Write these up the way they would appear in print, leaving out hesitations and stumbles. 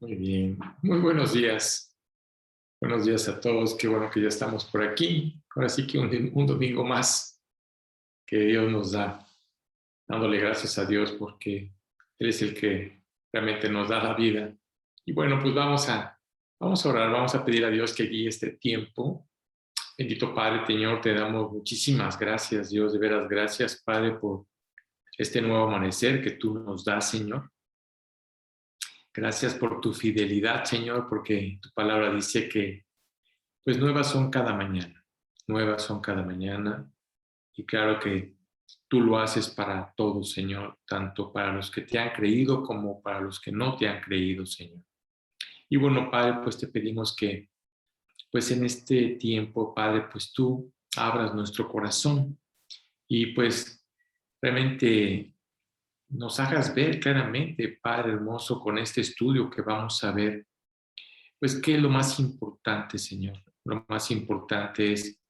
Muy bien, muy buenos días. Buenos días a todos. Qué bueno que ya estamos por aquí. Ahora sí que un domingo más que Dios nos da, dándole gracias a Dios porque Él es el que realmente nos da la vida. Y bueno, pues vamos a orar, vamos a pedir a Dios que guíe este tiempo. Bendito Padre, Señor, te damos muchísimas gracias, Dios, de veras gracias, Padre, por este nuevo amanecer que tú nos das, Señor. Gracias por tu fidelidad, Señor, porque tu palabra dice que pues nuevas son cada mañana, y claro que tú lo haces para todos, Señor, tanto para los que te han creído como para los que no te han creído, Señor. Y bueno, Padre, pues te pedimos que, pues en este tiempo, Padre, pues tú abras nuestro corazón y pues realmente nos hagas ver claramente, Padre hermoso, con este estudio que vamos a ver, pues qué es lo más importante, Señor. Lo más importante es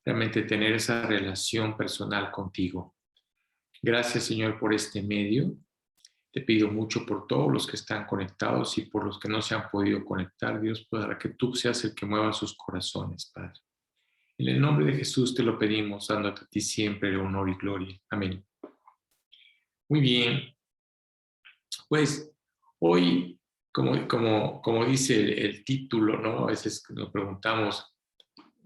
realmente tener esa relación personal contigo. Gracias, Señor, por este medio. Te pido mucho por todos los que están conectados y por los que no se han podido conectar, Dios, para que tú seas el que mueva sus corazones, Padre. En el nombre de Jesús te lo pedimos, dándote a ti siempre el honor y gloria. Amén. Muy bien, pues hoy, como dice el título, ¿no? A veces nos preguntamos,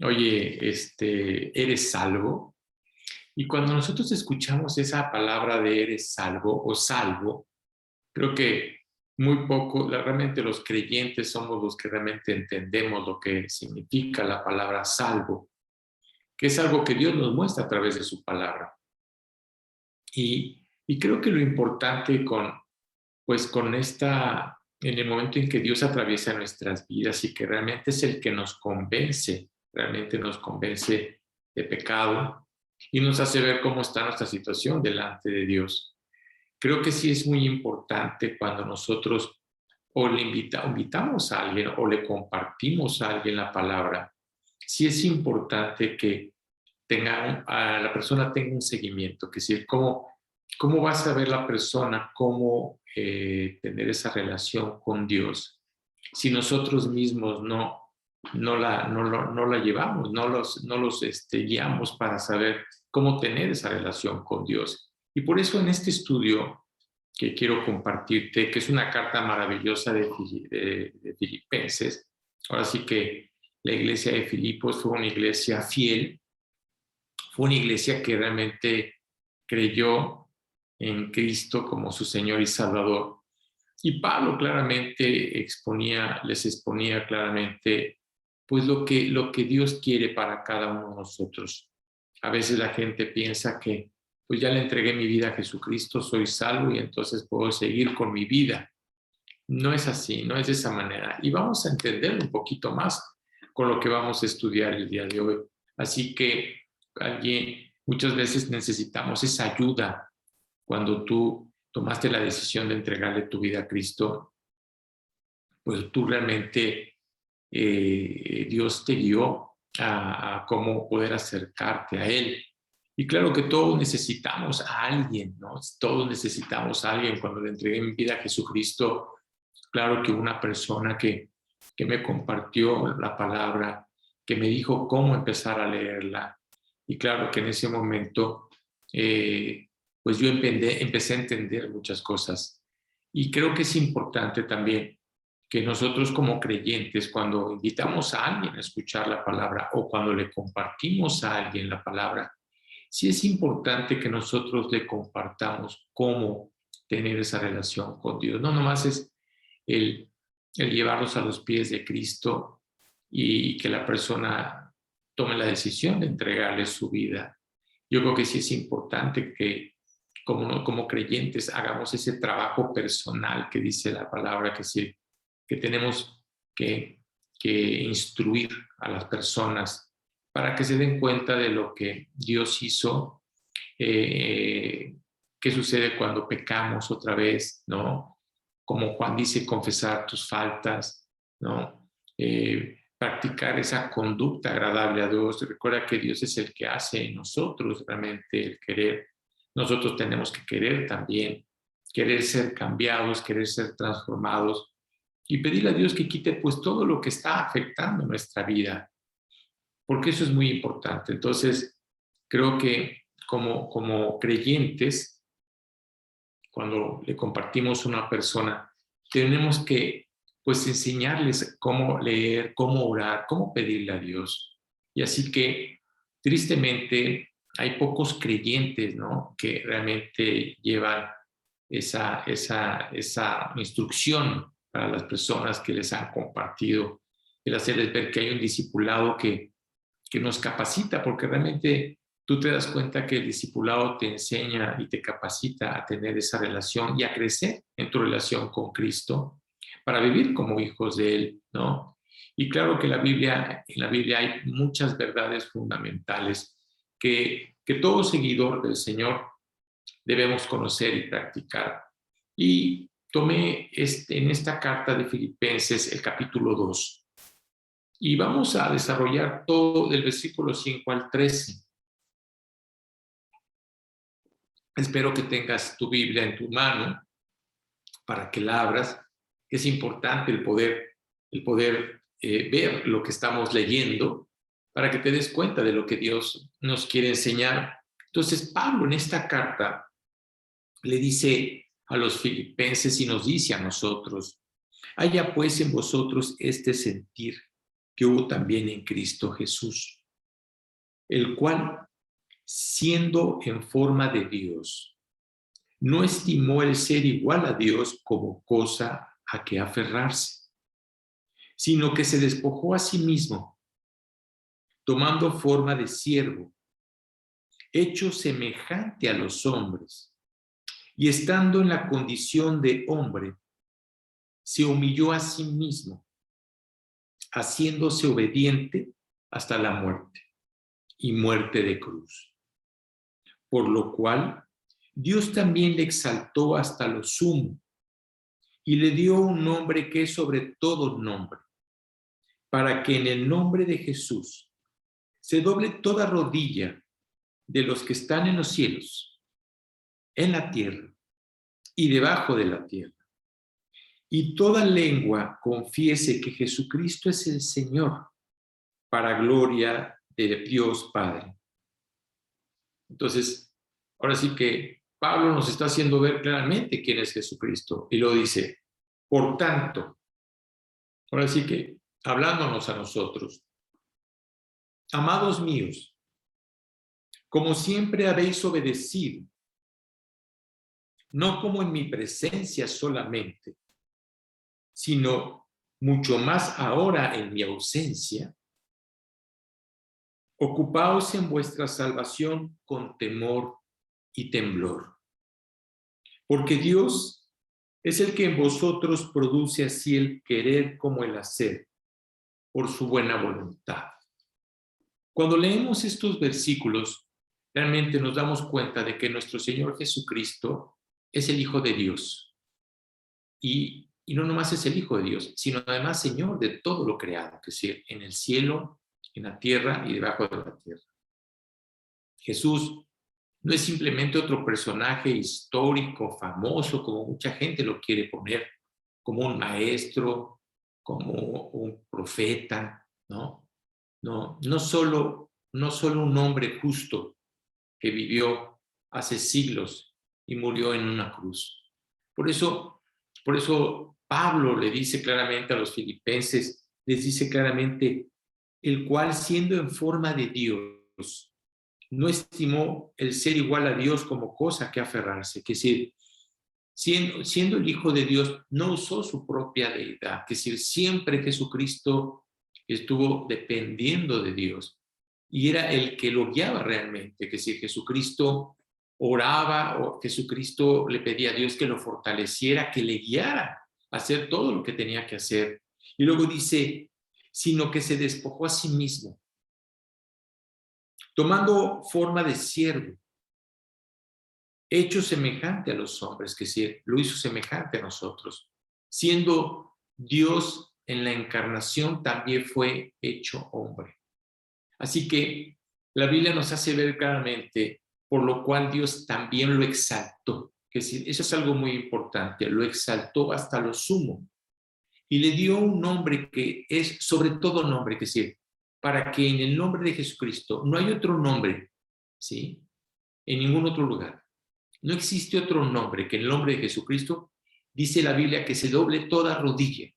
oye, ¿eres salvo? Y cuando nosotros escuchamos esa palabra de eres salvo o salvo, creo que muy poco, realmente los creyentes somos los que realmente entendemos lo que significa la palabra salvo, que es algo que Dios nos muestra a través de su palabra. Y creo que lo importante con en el momento en que Dios atraviesa nuestras vidas y que realmente es el que nos convence, realmente nos convence de pecado y nos hace ver cómo está nuestra situación delante de Dios. Creo que sí es muy importante cuando nosotros o invitamos a alguien o le compartimos a alguien la palabra, sí es importante que la persona tenga un seguimiento, que si cómo va a saber la persona cómo tener esa relación con Dios si nosotros mismos no la llevamos, no los guiamos para saber cómo tener esa relación con Dios. Y por eso en este estudio que quiero compartirte, que es una carta maravillosa de Filipenses, ahora sí que la iglesia de Filipos fue una iglesia fiel, fue una iglesia que realmente creyó en Cristo como su Señor y Salvador. Y Pablo claramente les exponía claramente pues lo que Dios quiere para cada uno de nosotros. A veces la gente piensa que pues ya le entregué mi vida a Jesucristo, soy salvo y entonces puedo seguir con mi vida. No es así, no es de esa manera. Y vamos a entender un poquito más con lo que vamos a estudiar el día de hoy. Así que muchas veces necesitamos esa ayuda cuando tú tomaste la decisión de entregarle tu vida a Cristo, pues tú realmente, Dios te guió a cómo poder acercarte a Él. Y claro que todos necesitamos a alguien, ¿no? Todos necesitamos a alguien. Cuando le entregué mi vida a Jesucristo, claro que una persona que me compartió la palabra, que me dijo cómo empezar a leerla. Y claro que en ese momento, pues yo empecé a entender muchas cosas. Y creo que es importante también que nosotros como creyentes, cuando invitamos a alguien a escuchar la palabra o cuando le compartimos a alguien la palabra, sí es importante que nosotros le compartamos cómo tener esa relación con Dios. No nomás es el, el llevarlos a los pies de Cristo y que la persona tome la decisión de entregarle su vida. Yo creo que sí es importante que como creyentes hagamos ese trabajo personal que dice la palabra, que tenemos que instruir a las personas para que se den cuenta de lo que Dios hizo, qué sucede cuando pecamos otra vez, ¿no? Como Juan dice, confesar tus faltas, ¿no? Practicar esa conducta agradable a Dios. Recuerda que Dios es el que hace en nosotros realmente el querer. Nosotros tenemos que querer también, querer ser cambiados, querer ser transformados. y pedirle a Dios que quite pues todo lo que está afectando nuestra vida, porque eso es muy importante. Entonces, creo que como creyentes, cuando le compartimos a una persona, tenemos que pues enseñarles cómo leer, cómo orar, cómo pedirle a Dios. Y así que, tristemente, hay pocos creyentes, ¿no?, que realmente llevan esa instrucción para las personas que les han compartido, el hacerles ver que hay un discipulado que nos capacita, porque realmente tú te das cuenta que el discipulado te enseña y te capacita a tener esa relación y a crecer en tu relación con Cristo para vivir como hijos de Él, ¿no? Y claro que en la Biblia hay muchas verdades fundamentales que todo seguidor del Señor debemos conocer y practicar. Y tomé en esta carta de Filipenses el capítulo 2 y vamos a desarrollar todo del versículo 5 al 13. Espero que tengas tu Biblia en tu mano para que la abras. Es importante el poder ver lo que estamos leyendo para que te des cuenta de lo que Dios nos quiere enseñar. Entonces, Pablo en esta carta le dice a los filipenses y nos dice a nosotros: haya pues en vosotros este sentir que hubo también en Cristo Jesús, el cual, siendo en forma de Dios, no estimó el ser igual a Dios como cosa a que aferrarse, sino que se despojó a sí mismo, tomando forma de siervo, hecho semejante a los hombres, y estando en la condición de hombre, se humilló a sí mismo, haciéndose obediente hasta la muerte, y muerte de cruz. Por lo cual, Dios también le exaltó hasta lo sumo, y le dio un nombre que es sobre todo nombre, para que en el nombre de Jesús se doble toda rodilla de los que están en los cielos, en la tierra y debajo de la tierra, y toda lengua confiese que Jesucristo es el Señor, para gloria de Dios Padre. Entonces, ahora sí que Pablo nos está haciendo ver claramente quién es Jesucristo, y lo dice: por tanto, ahora sí que hablándonos a nosotros, amados míos, como siempre habéis obedecido, no como en mi presencia solamente, sino mucho más ahora en mi ausencia, ocupaos en vuestra salvación con temor y temblor, porque Dios es el que en vosotros produce así el querer como el hacer, por su buena voluntad. Cuando leemos estos versículos, realmente nos damos cuenta de que nuestro Señor Jesucristo es el Hijo de Dios. Y no nomás es el Hijo de Dios, sino además Señor de todo lo creado, que es decir, en el cielo, en la tierra y debajo de la tierra. Jesús no es simplemente otro personaje histórico, famoso, como mucha gente lo quiere poner, como un maestro, como un profeta, ¿no? No solo un hombre justo que vivió hace siglos y murió en una cruz. Por eso Pablo le dice claramente a los filipenses, les dice claramente: el cual, siendo en forma de Dios, no estimó el ser igual a Dios como cosa que aferrarse, que es decir, siendo el Hijo de Dios, no usó su propia deidad, que es decir, siempre Jesucristo estuvo dependiendo de Dios y era el que lo guiaba realmente, que es decir, Jesucristo oraba o Jesucristo le pedía a Dios que lo fortaleciera, que le guiara a hacer todo lo que tenía que hacer. Y luego dice, sino que se despojó a sí mismo, tomando forma de siervo, hecho semejante a los hombres, que sí, lo hizo semejante a nosotros. Siendo Dios en la encarnación, también fue hecho hombre. Así que la Biblia nos hace ver claramente, por lo cual Dios también lo exaltó. Que sí, eso es algo muy importante, lo exaltó hasta lo sumo. y le dio un nombre que es sobre todo nombre, es decir, para que en el nombre de Jesucristo no hay otro nombre, ¿sí? En ningún otro lugar. No existe otro nombre que en el nombre de Jesucristo. Dice la Biblia que se doble toda rodilla.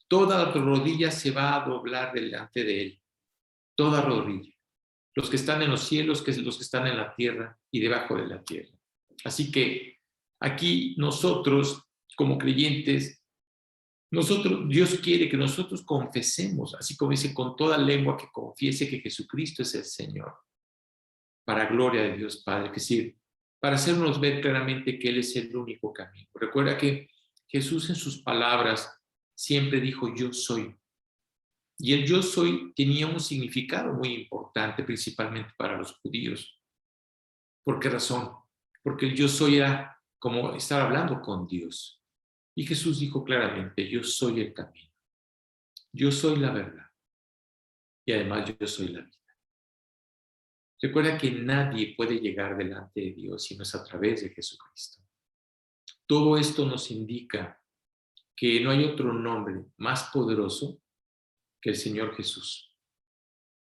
Toda rodilla se va a doblar delante de él. Toda rodilla. Los que están en los cielos, que los que están en la tierra y debajo de la tierra. Así que aquí nosotros, como creyentes, Dios quiere que nosotros confesemos, así como dice, con toda lengua que confiese que Jesucristo es el Señor, para gloria de Dios Padre, es decir, para hacernos ver claramente que Él es el único camino. Recuerda que Jesús en sus palabras siempre dijo, yo soy. Y el yo soy tenía un significado muy importante, principalmente para los judíos. ¿Por qué razón? Porque el yo soy era como estar hablando con Dios. Y Jesús dijo claramente, yo soy el camino, yo soy la verdad y además yo soy la vida. Recuerda que nadie puede llegar delante de Dios si no es a través de Jesucristo. Todo esto nos indica que no hay otro nombre más poderoso que el Señor Jesús.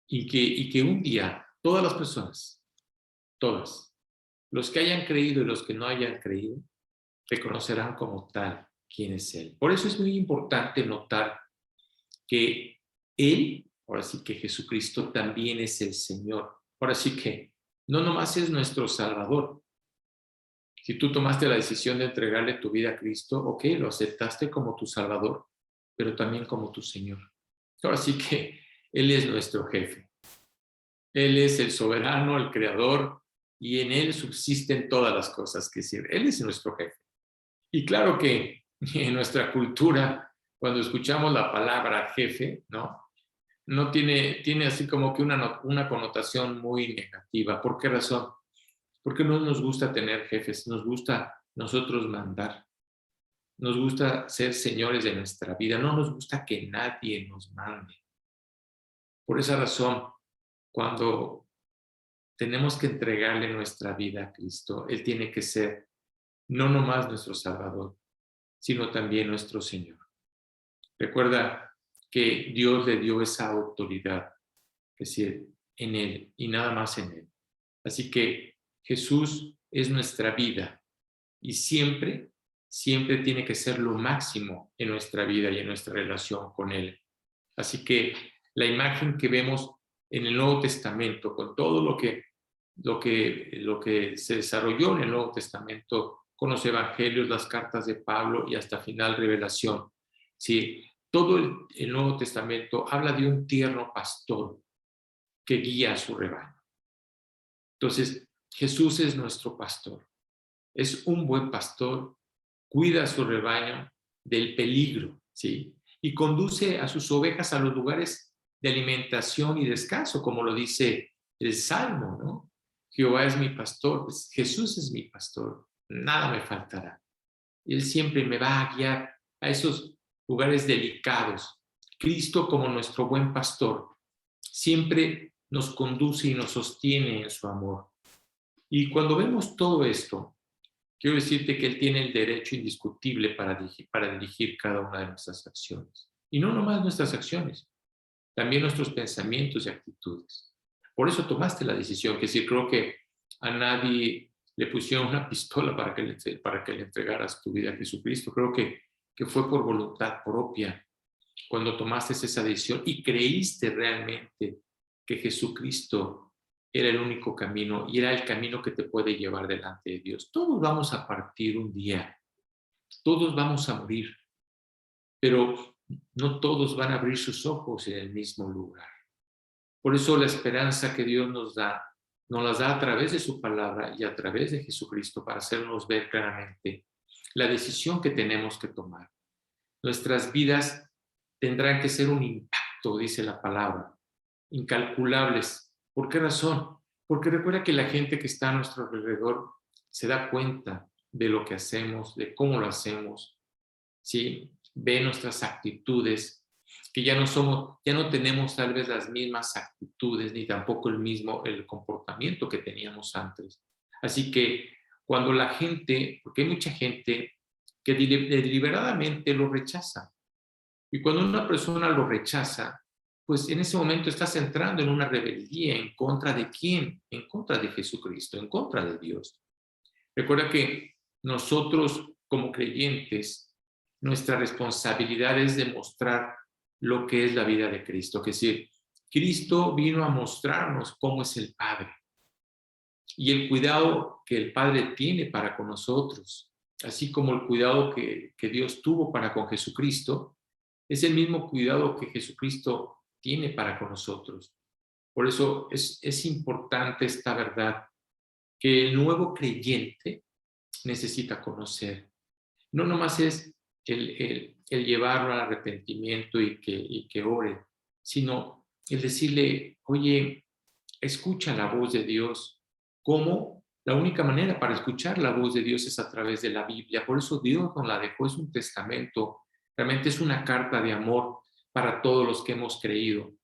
Y que un día todas las personas, todas, los que hayan creído y los que no hayan creído, reconocerán como tal quién es Él. Por eso es muy importante notar que Él, ahora sí que Jesucristo también es el Señor. Ahora sí que no nomás es nuestro Salvador. Si tú tomaste la decisión de entregarle tu vida a Cristo, ok, lo aceptaste como tu Salvador, pero también como tu Señor. Ahora sí que Él es nuestro jefe. Él es el soberano, el creador, y en Él subsisten todas las cosas. Que decir, Él es nuestro jefe. Y claro que en nuestra cultura, cuando escuchamos la palabra jefe, ¿no? No tiene así como que una connotación muy negativa. ¿Por qué razón? Porque no nos gusta tener jefes, nos gusta nosotros mandar, nos gusta ser señores de nuestra vida, no nos gusta que nadie nos mande. Por esa razón, cuando tenemos que entregarle nuestra vida a Cristo, Él tiene que ser no nomás nuestro Salvador, sino también nuestro Señor. Recuerda que Dios le dio esa autoridad, es decir, en Él y nada más en Él. Así que Jesús es nuestra vida y siempre, siempre tiene que ser lo máximo en nuestra vida y en nuestra relación con Él. Así que la imagen que vemos en el Nuevo Testamento, con todo lo que se desarrolló en el Nuevo Testamento, con los evangelios, las cartas de Pablo y hasta final revelación, ¿sí? Todo el Nuevo Testamento habla de un tierno pastor que guía a su rebaño. Entonces, Jesús es nuestro pastor. Es un buen pastor, cuida a su rebaño del peligro, ¿sí? Y conduce a sus ovejas a los lugares de alimentación y descanso, como lo dice el Salmo, ¿no? Jehová es mi pastor, pues Jesús es mi pastor, nada me faltará. Él siempre me va a guiar a esos lugares delicados. Cristo, como nuestro buen pastor, siempre nos conduce y nos sostiene en su amor. Y cuando vemos todo esto, quiero decirte que Él tiene el derecho indiscutible para dirigir cada una de nuestras acciones. Y no nomás nuestras acciones, también nuestros pensamientos y actitudes. Por eso tomaste la decisión, que sí, creo que a nadie le pusieron una pistola para que le entregaras tu vida a Jesucristo. Creo que fue por voluntad propia cuando tomaste esa decisión y creíste realmente que Jesucristo era el único camino y era el camino que te puede llevar delante de Dios. Todos vamos a partir un día, todos vamos a morir, pero no todos van a abrir sus ojos en el mismo lugar. Por eso la esperanza que Dios nos las da a través de su palabra y a través de Jesucristo para hacernos ver claramente la decisión que tenemos que tomar. Nuestras vidas tendrán que ser un impacto, dice la palabra, incalculables. ¿Por qué razón? Porque recuerda que la gente que está a nuestro alrededor se da cuenta de lo que hacemos, de cómo lo hacemos, ¿sí? Ve nuestras actitudes, que ya no tenemos tal vez las mismas actitudes, ni tampoco el comportamiento que teníamos antes. Así que cuando la gente, porque hay mucha gente que deliberadamente lo rechaza. Y cuando una persona lo rechaza, pues en ese momento estás entrando en una rebeldía en contra de quién, en contra de Jesucristo, en contra de Dios. Recuerda que nosotros como creyentes, nuestra responsabilidad es demostrar lo que es la vida de Cristo. Es decir, Cristo vino a mostrarnos cómo es el Padre y el cuidado que el Padre tiene para con nosotros, así como el cuidado que Dios tuvo para con Jesucristo, es el mismo cuidado que Jesucristo tiene para con nosotros. Por eso es importante esta verdad que el nuevo creyente necesita conocer. No nomás es el llevarlo al arrepentimiento y que ore, sino el decirle, oye, escucha la voz de Dios. ¿Cómo? La única manera para escuchar la voz de Dios es a través de la Biblia. Por eso Dios nos la dejó, es un testamento, realmente es una carta de amor para todos los que hemos creído.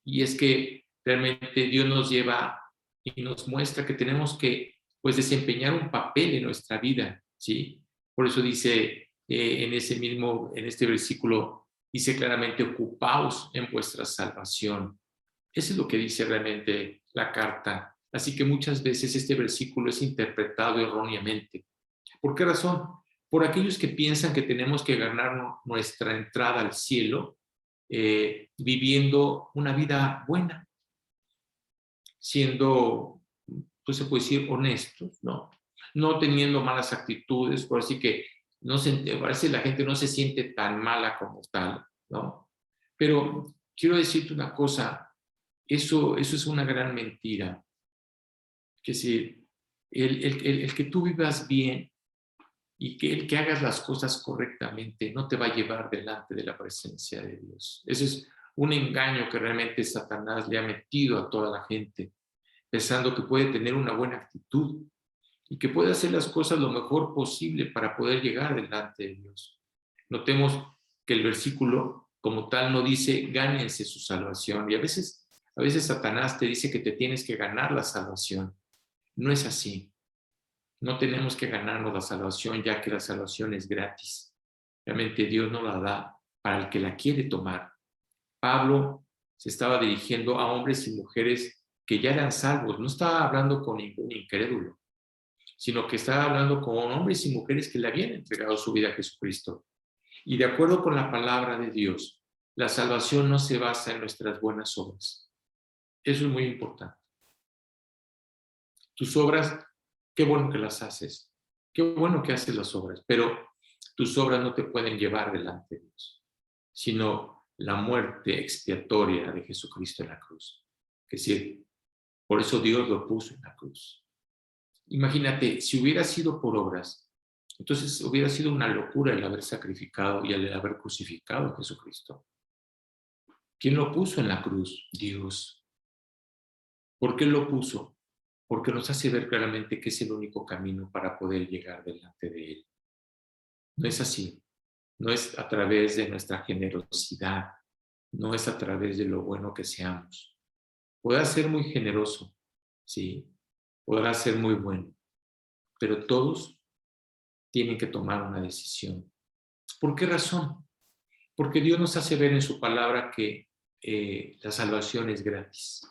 Y es que realmente Dios nos lleva y nos muestra que tenemos que pues desempeñar un papel en nuestra vida, ¿sí? Por eso dice en este versículo, dice claramente, ocupaos en vuestra salvación. Eso es lo que dice realmente la carta. Así que muchas veces este versículo es interpretado erróneamente. ¿Por qué razón? Por aquellos que piensan que tenemos que ganar nuestra entrada al cielo viviendo una vida buena, siendo, pues se puede decir, honestos, ¿no? No teniendo malas actitudes, por así que no se, parece que la gente no se siente tan mala como tal, ¿no? Pero quiero decirte una cosa, eso es una gran mentira. Que si el que tú vivas bien y que el que hagas las cosas correctamente no te va a llevar delante de la presencia de Dios. Ese es un engaño que realmente Satanás le ha metido a toda la gente, pensando que puede tener una buena actitud y que puede hacer las cosas lo mejor posible para poder llegar delante de Dios. Notemos que el versículo como tal no dice gánense su salvación, y a veces Satanás te dice que te tienes que ganar la salvación. No es así. No tenemos que ganarnos la salvación, ya que la salvación es gratis. Realmente Dios nos la da para el que la quiere tomar. Pablo se estaba dirigiendo a hombres y mujeres que ya eran salvos. No estaba hablando con ningún incrédulo, sino que estaba hablando con hombres y mujeres que le habían entregado su vida a Jesucristo. Y de acuerdo con la palabra de Dios, la salvación no se basa en nuestras buenas obras. Eso es muy importante. Tus obras, qué bueno que las haces, qué bueno que haces las obras, pero tus obras no te pueden llevar delante de Dios, sino la muerte expiatoria de Jesucristo en la cruz. Es decir, por eso Dios lo puso en la cruz. Imagínate, si hubiera sido por obras, entonces hubiera sido una locura el haber sacrificado y el haber crucificado a Jesucristo. ¿Quién lo puso en la cruz? Dios. ¿Por qué lo puso? Porque nos hace ver claramente que es el único camino para poder llegar delante de Él. No es así. No es a través de nuestra generosidad. No es a través de lo bueno que seamos. Podrá ser muy generoso, sí. Podrá ser muy bueno. Pero todos tienen que tomar una decisión. ¿Por qué razón? Porque Dios nos hace ver en su palabra que la salvación es gratis.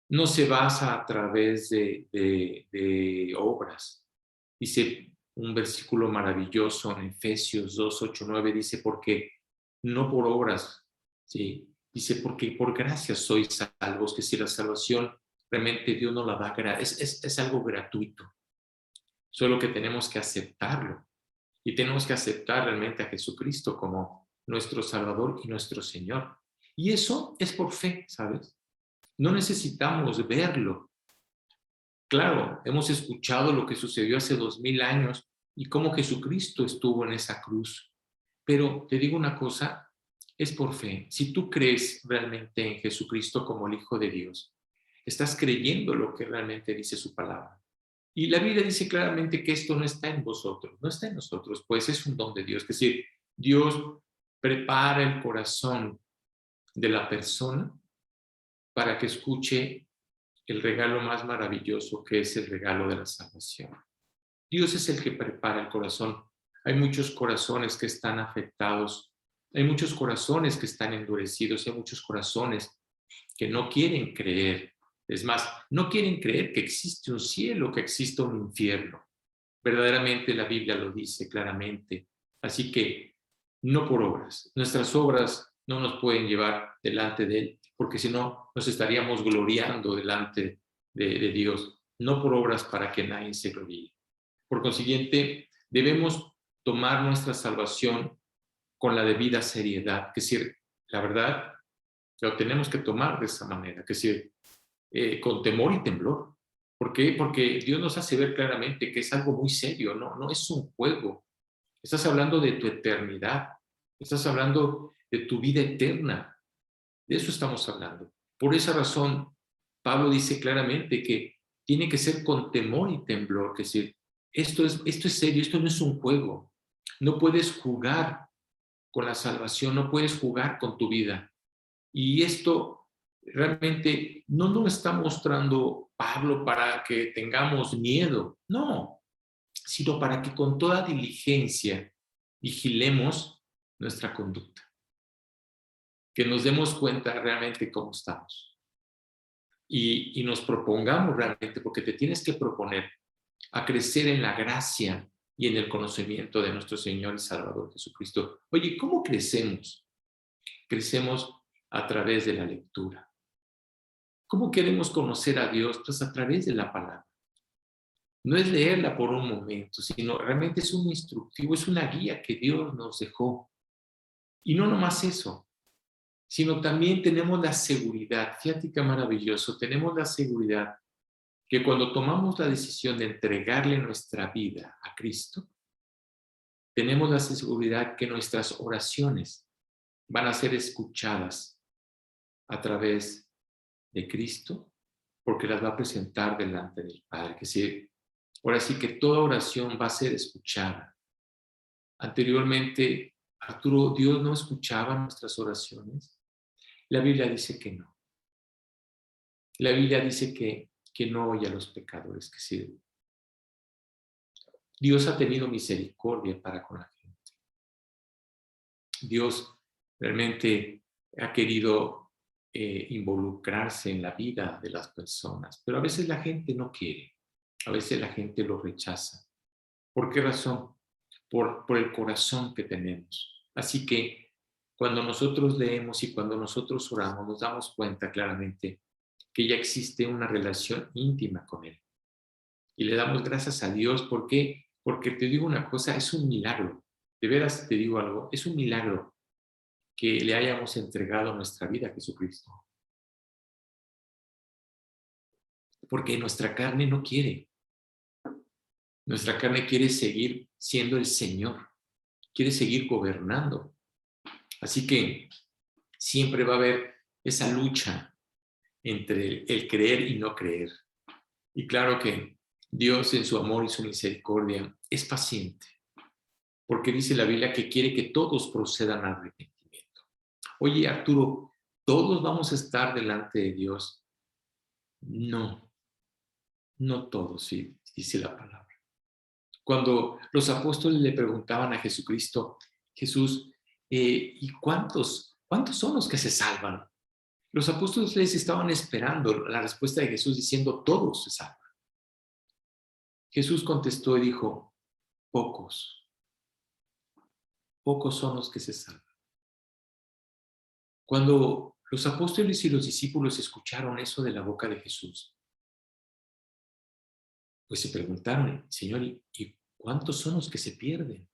No se basa a través de obras. Dice un versículo maravilloso en Efesios 2, 8, 9, dice, porque no por obras, ¿sí? Dice, porque por gracia sois salvos, que si la salvación realmente Dios nos la da, es algo gratuito, solo que tenemos que aceptarlo y tenemos que aceptar realmente a Jesucristo como nuestro Salvador y nuestro Señor. Y eso es por fe, ¿sabes? No necesitamos verlo. Claro, hemos escuchado lo que sucedió hace 2000 años y cómo Jesucristo estuvo en esa cruz. Pero te digo una cosa, es por fe. Si tú crees realmente en Jesucristo como el Hijo de Dios, estás creyendo lo que realmente dice su palabra. Y la Biblia dice claramente que esto no está en vosotros, no está en nosotros, pues es un don de Dios. Es decir, Dios prepara el corazón de la persona para que escuche el regalo más maravilloso, que es el regalo de la salvación. Dios es el que prepara el corazón. Hay muchos corazones que están afectados, hay muchos corazones que están endurecidos, hay muchos corazones que no quieren creer. Es más, no quieren creer que existe un cielo, que existe un infierno. Verdaderamente la Biblia lo dice claramente. Así que no por obras. Nuestras obras no nos pueden llevar delante de Él, porque si no, nos estaríamos gloriando delante de Dios. No por obras para que nadie se gloríe. Por consiguiente, debemos tomar nuestra salvación con la debida seriedad, que es decir, la verdad, lo tenemos que tomar de esa manera, que es decir, con temor y temblor. ¿Por qué? Porque Dios nos hace ver claramente que es algo muy serio, no es un juego. Estás hablando de tu eternidad, estás hablando de tu vida eterna, de eso estamos hablando. Por esa razón, Pablo dice claramente que tiene que ser con temor y temblor, que es decir, esto es serio, esto no es un juego. No puedes jugar con la salvación, no puedes jugar con tu vida. Y esto realmente no nos está mostrando Pablo para que tengamos miedo, no, sino para que con toda diligencia vigilemos nuestra conducta, que nos demos cuenta realmente cómo estamos y nos propongamos realmente, porque te tienes que proponer a crecer en la gracia y en el conocimiento de nuestro Señor y Salvador Jesucristo. Oye, ¿cómo crecemos? Crecemos a través de la lectura. ¿Cómo queremos conocer a Dios? Pues a través de la palabra. No es leerla por un momento, sino realmente es un instructivo, es una guía que Dios nos dejó. Y no nomás eso, sino también tenemos la seguridad, fíjate qué maravilloso, tenemos la seguridad que cuando tomamos la decisión de entregarle nuestra vida a Cristo, tenemos la seguridad que nuestras oraciones van a ser escuchadas a través de Cristo, porque las va a presentar delante del Padre. Que sí, ahora sí que toda oración va a ser escuchada. Anteriormente, Arturo, ¿Dios no escuchaba nuestras oraciones? La Biblia dice que no. La Biblia dice que no oye a los pecadores, que sí. Dios ha tenido misericordia para con la gente. Dios realmente ha querido involucrarse en la vida de las personas, pero a veces la gente no quiere, a veces la gente lo rechaza. ¿Por qué razón? Por el corazón que tenemos. Así que cuando nosotros leemos y cuando nosotros oramos, nos damos cuenta claramente que ya existe una relación íntima con Él. Y le damos gracias a Dios. ¿Por qué? Porque te digo una cosa, es un milagro. De veras te digo algo, es un milagro que le hayamos entregado nuestra vida a Jesucristo. Porque nuestra carne no quiere. Nuestra carne quiere seguir siendo el Señor, quiere seguir gobernando. Así que siempre va a haber esa lucha entre el creer y no creer. Y claro que Dios en su amor y su misericordia es paciente, porque dice la Biblia que quiere que todos procedan al arrepentimiento. Oye, Arturo, ¿todos vamos a estar delante de Dios? No, no todos, sí, dice la palabra. Cuando los apóstoles le preguntaban a Jesucristo, Jesús, ¿y cuántos son los que se salvan? Los apóstoles les estaban esperando la respuesta de Jesús diciendo, todos se salvan. Jesús contestó y dijo, pocos son los que se salvan. Cuando los apóstoles y los discípulos escucharon eso de la boca de Jesús, pues se preguntaron, Señor, ¿y cuántos son los que se pierden?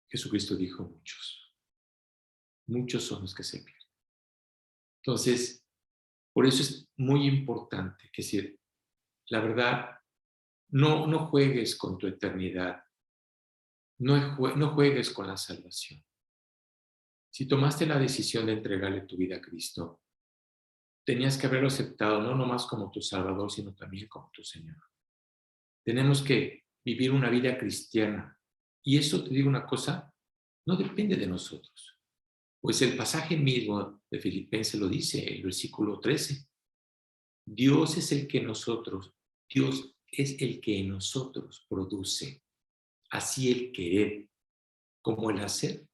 Jesucristo dijo, muchos son los que se pierden. Entonces, por eso es muy importante que si la verdad, no juegues con tu eternidad, no juegues con la salvación. Si tomaste la decisión de entregarle tu vida a Cristo, tenías que haberlo aceptado no nomás como tu Salvador, sino también como tu Señor. Tenemos que vivir una vida cristiana. Y eso, te digo una cosa, no depende de nosotros. Pues el pasaje mismo de Filipenses lo dice, el versículo 13. Dios es el que en nosotros produce, así el querer como el hacer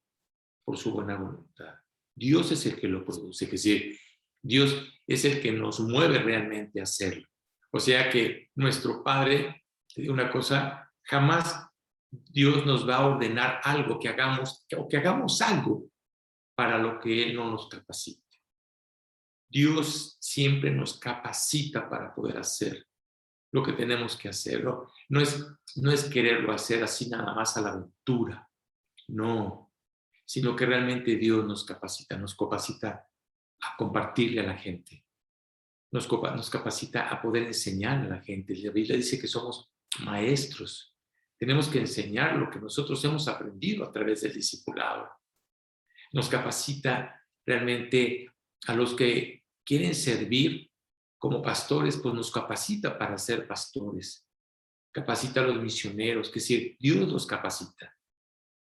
por su buena voluntad. Dios es el que lo produce, es decir, Dios es el que nos mueve realmente a hacerlo. O sea que nuestro Padre, te digo una cosa, jamás Dios nos va a ordenar algo que hagamos, o que hagamos algo para lo que Él no nos capacite. Dios siempre nos capacita para poder hacer lo que tenemos que hacer. No es quererlo hacer así nada más a la aventura, no, sino que realmente Dios nos capacita a compartirle a la gente, nos capacita a poder enseñar a la gente. La Biblia dice que somos maestros, tenemos que enseñar lo que nosotros hemos aprendido a través del discipulado. Nos capacita realmente a los que quieren servir como pastores, pues nos capacita para ser pastores, capacita a los misioneros, que si Dios los capacita.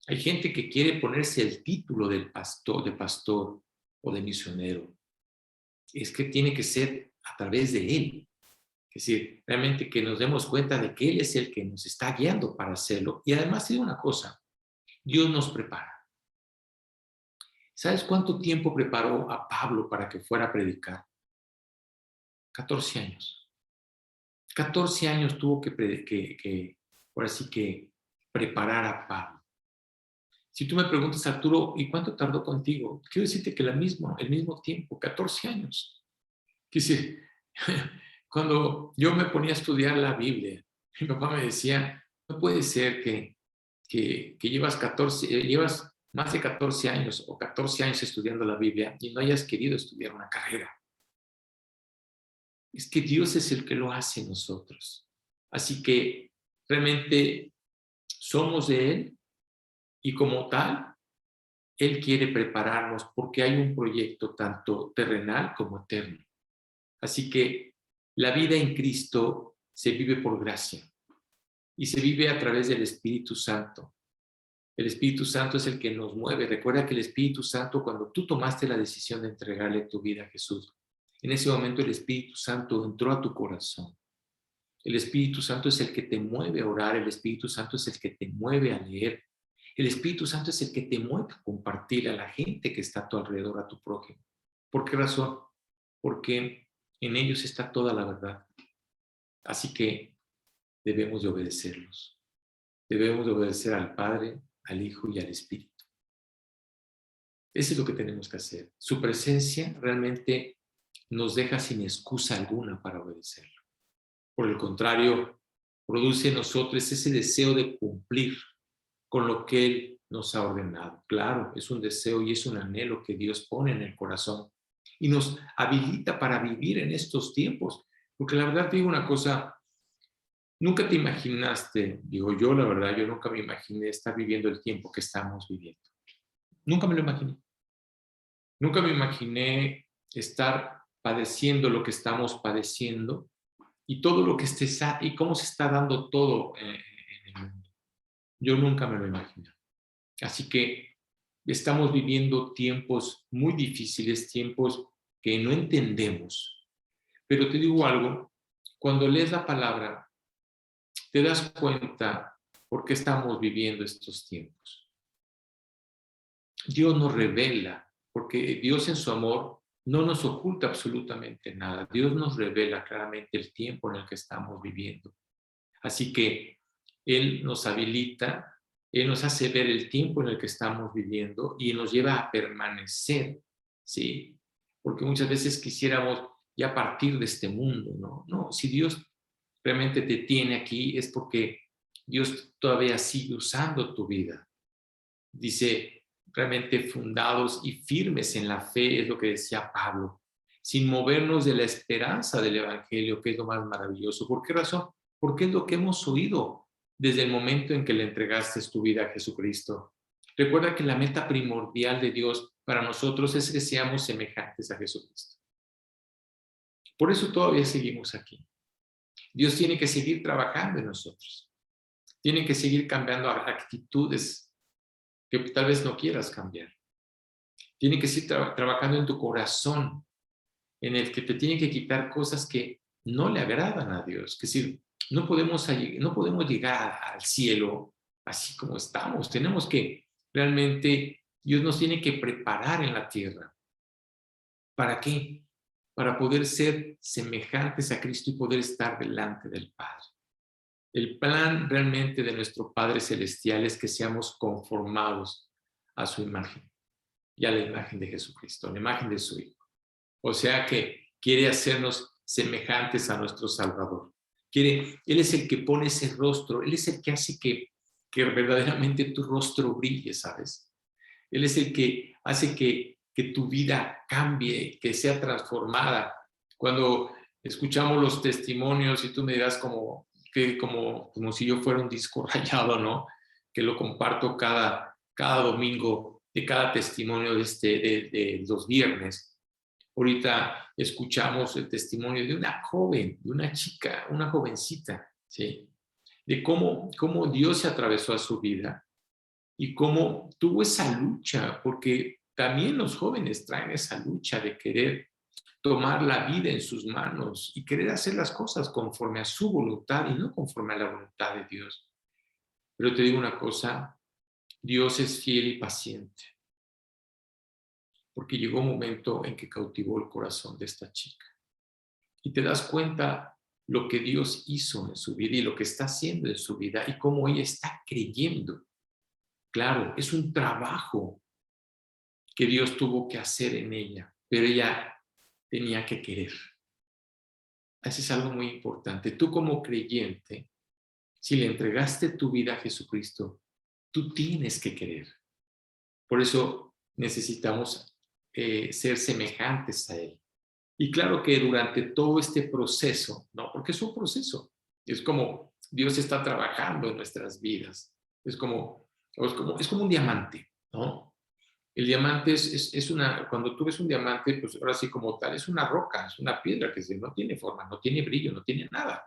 Hay gente que quiere ponerse el título de pastor o de misionero. Es que tiene que ser a través de Él. Es decir, realmente que nos demos cuenta de que Él es el que nos está guiando para hacerlo. Y además, hay una cosa, Dios nos prepara. ¿Sabes cuánto tiempo preparó a Pablo para que fuera a predicar? 14 años. 14 años tuvo ahora sí que preparar a Pablo. Si tú me preguntas, Arturo, ¿y cuánto tardó contigo? Quiero decirte que el mismo tiempo, 14 años. Quise, cuando yo me ponía a estudiar la Biblia, mi papá me decía, no puede ser que llevas más de 14 años o 14 años estudiando la Biblia y no hayas querido estudiar una carrera. Es que Dios es el que lo hace en nosotros. Así que realmente somos de Él y como tal, Él quiere prepararnos porque hay un proyecto tanto terrenal como eterno. Así que la vida en Cristo se vive por gracia y se vive a través del Espíritu Santo. El Espíritu Santo es el que nos mueve. Recuerda que el Espíritu Santo, cuando tú tomaste la decisión de entregarle tu vida a Jesús, en ese momento el Espíritu Santo entró a tu corazón. El Espíritu Santo es el que te mueve a orar, el Espíritu Santo es el que te mueve a leer, el Espíritu Santo es el que te mueve a compartir a la gente que está a tu alrededor, a tu prójimo. ¿Por qué razón? Porque en ellos está toda la verdad. Así que debemos de obedecerlos. Debemos de obedecer al Padre, al Hijo y al Espíritu. Eso es lo que tenemos que hacer. Su presencia realmente nos deja sin excusa alguna para obedecerlo. Por el contrario, produce en nosotros ese deseo de cumplir con lo que Él nos ha ordenado. Claro, es un deseo y es un anhelo que Dios pone en el corazón y nos habilita para vivir en estos tiempos. Porque la verdad te digo una cosa, nunca te imaginaste, digo yo la verdad, yo nunca me imaginé estar viviendo el tiempo que estamos viviendo. Nunca me lo imaginé. Nunca me imaginé estar padeciendo lo que estamos padeciendo y todo lo que y cómo se está dando todo en el mundo. Yo nunca me lo imaginé. Así que estamos viviendo tiempos muy difíciles, tiempos que no entendemos. Pero te digo algo, cuando lees la palabra, te das cuenta por qué estamos viviendo estos tiempos. Dios nos revela, porque Dios en su amor no nos oculta absolutamente nada. Dios nos revela claramente el tiempo en el que estamos viviendo. Así que Él nos habilita, Él nos hace ver el tiempo en el que estamos viviendo y nos lleva a permanecer, ¿sí? Porque muchas veces quisiéramos ya partir de este mundo, ¿no? No, si Dios realmente te tiene aquí es porque Dios todavía sigue usando tu vida. Dice, realmente fundados y firmes en la fe, es lo que decía Pablo, sin movernos de la esperanza del Evangelio, que es lo más maravilloso. ¿Por qué razón? Porque es lo que hemos oído desde el momento en que le entregaste tu vida a Jesucristo. Recuerda que la meta primordial de Dios para nosotros es que seamos semejantes a Jesucristo. Por eso todavía seguimos aquí. Dios tiene que seguir trabajando en nosotros. Tiene que seguir cambiando actitudes que tal vez no quieras cambiar. Tiene que seguir trabajando en tu corazón, en el que te tiene que quitar cosas que no le agradan a Dios. Es decir, no podemos llegar al cielo así como estamos. Tenemos que realmente, Dios nos tiene que preparar en la tierra. ¿Para qué? Para poder ser semejantes a Cristo y poder estar delante del Padre. El plan realmente de nuestro Padre Celestial es que seamos conformados a su imagen y a la imagen de Jesucristo, a la imagen de su Hijo. O sea que quiere hacernos semejantes a nuestro Salvador. Él es el que pone ese rostro, Él es el que hace que verdaderamente tu rostro brille, ¿sabes? Él es el que hace que tu vida cambie, que sea transformada. Cuando escuchamos los testimonios y tú me dirás como si yo fuera un disco rayado, ¿no? Que lo comparto cada domingo de cada testimonio de los viernes. Ahorita escuchamos el testimonio de una joven, de una chica, una jovencita, ¿sí? De cómo Dios se atravesó a su vida y cómo tuvo esa lucha, porque también los jóvenes traen esa lucha de querer tomar la vida en sus manos y querer hacer las cosas conforme a su voluntad y no conforme a la voluntad de Dios. Pero te digo una cosa, Dios es fiel y paciente, porque llegó un momento en que cautivó el corazón de esta chica. Y te das cuenta lo que Dios hizo en su vida y lo que está haciendo en su vida y cómo ella está creyendo. Claro, es un trabajo que Dios tuvo que hacer en ella, pero ella tenía que querer. Eso es algo muy importante. Tú como creyente, si le entregaste tu vida a Jesucristo, tú tienes que querer. Por eso necesitamos ser semejantes a Él. Y claro que durante todo este proceso, ¿no? Porque es un proceso. Es como Dios está trabajando en nuestras vidas. Es como un diamante, ¿no? El diamante cuando tú ves un diamante, pues ahora sí como tal, es una roca, es una piedra que no tiene forma, no tiene brillo, no tiene nada.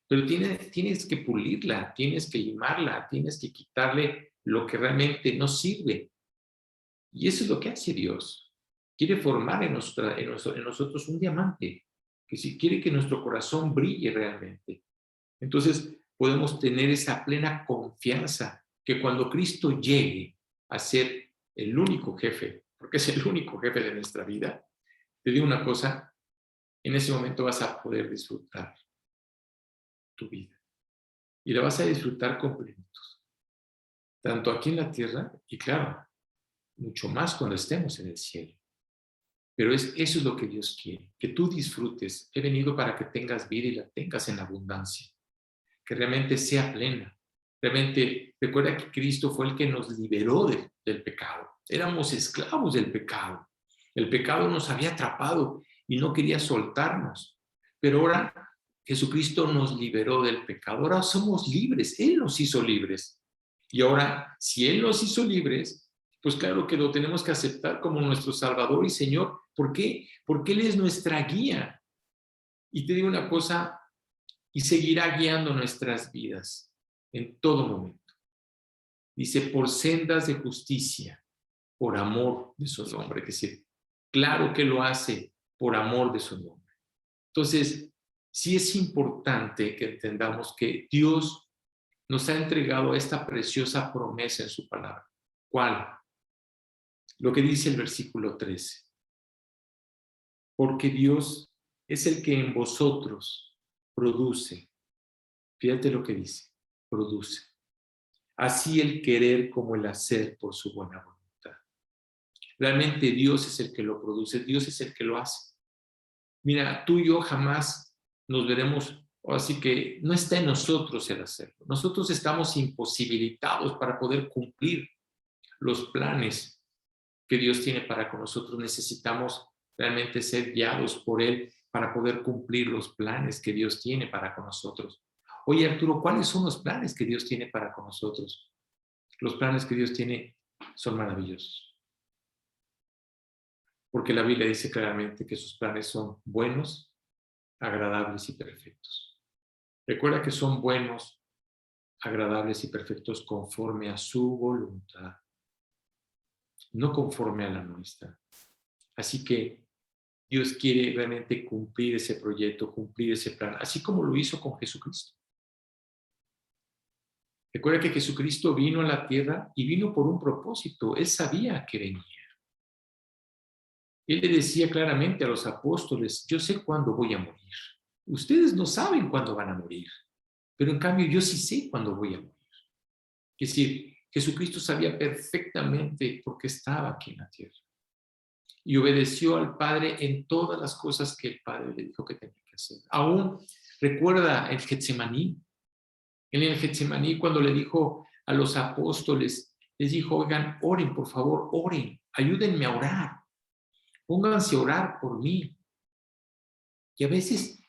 Pero tienes que pulirla, tienes que limarla, tienes que quitarle lo que realmente no sirve. Y eso es lo que hace Dios. Quiere formar en nosotros un diamante, que si quiere que nuestro corazón brille realmente. Entonces podemos tener esa plena confianza que cuando Cristo llegue a ser el único jefe, porque es el único jefe de nuestra vida, te digo una cosa, en ese momento vas a poder disfrutar tu vida. Y la vas a disfrutar con plenitud, tanto aquí en la tierra y claro, mucho más cuando estemos en el cielo. Pero eso es lo que Dios quiere, que tú disfrutes. He venido para que tengas vida y la tengas en abundancia, que realmente sea plena. Realmente, recuerda que Cristo fue el que nos liberó del pecado. Éramos esclavos del pecado. El pecado nos había atrapado y no quería soltarnos. Pero ahora Jesucristo nos liberó del pecado. Ahora somos libres. Él nos hizo libres. Y ahora, si Él nos hizo libres, pues claro que lo tenemos que aceptar como nuestro Salvador y Señor. ¿Por qué? Porque Él es nuestra guía. Y te digo una cosa, y seguirá guiando nuestras vidas en todo momento. Dice, por sendas de justicia, por amor de su nombre. Que sí, claro que lo hace por amor de su nombre. Entonces, sí es importante que entendamos que Dios nos ha entregado esta preciosa promesa en su palabra. ¿Cuál? Lo que dice el versículo 13. Porque Dios es el que en vosotros produce. Fíjate lo que dice, produce. Así el querer como el hacer por su buena voluntad. Realmente Dios es el que lo produce, Dios es el que lo hace. Mira, tú y yo jamás nos veremos, así que no está en nosotros el hacerlo. Nosotros estamos imposibilitados para poder cumplir los planes que Dios tiene para con nosotros. Necesitamos realmente ser guiados por Él para poder cumplir los planes que Dios tiene para con nosotros. Oye, Arturo, ¿cuáles son los planes que Dios tiene para con nosotros? Los planes que Dios tiene son maravillosos. Porque la Biblia dice claramente que sus planes son buenos, agradables y perfectos. Recuerda que son buenos, agradables y perfectos conforme a su voluntad, no conforme a la nuestra. Así que Dios quiere realmente cumplir ese proyecto, cumplir ese plan, así como lo hizo con Jesucristo. Recuerda que Jesucristo vino a la tierra y vino por un propósito. Él sabía que venía. Él le decía claramente a los apóstoles, yo sé cuándo voy a morir. Ustedes no saben cuándo van a morir, pero en cambio yo sí sé cuándo voy a morir. Es decir, Jesucristo sabía perfectamente por qué estaba aquí en la tierra. Y obedeció al Padre en todas las cosas que el Padre le dijo que tenía que hacer. Aún recuerda el Getsemaní. En el Getsemaní, cuando le dijo a los apóstoles, les dijo, oigan, oren, por favor, oren, ayúdenme a orar, pónganse a orar por mí. Y a veces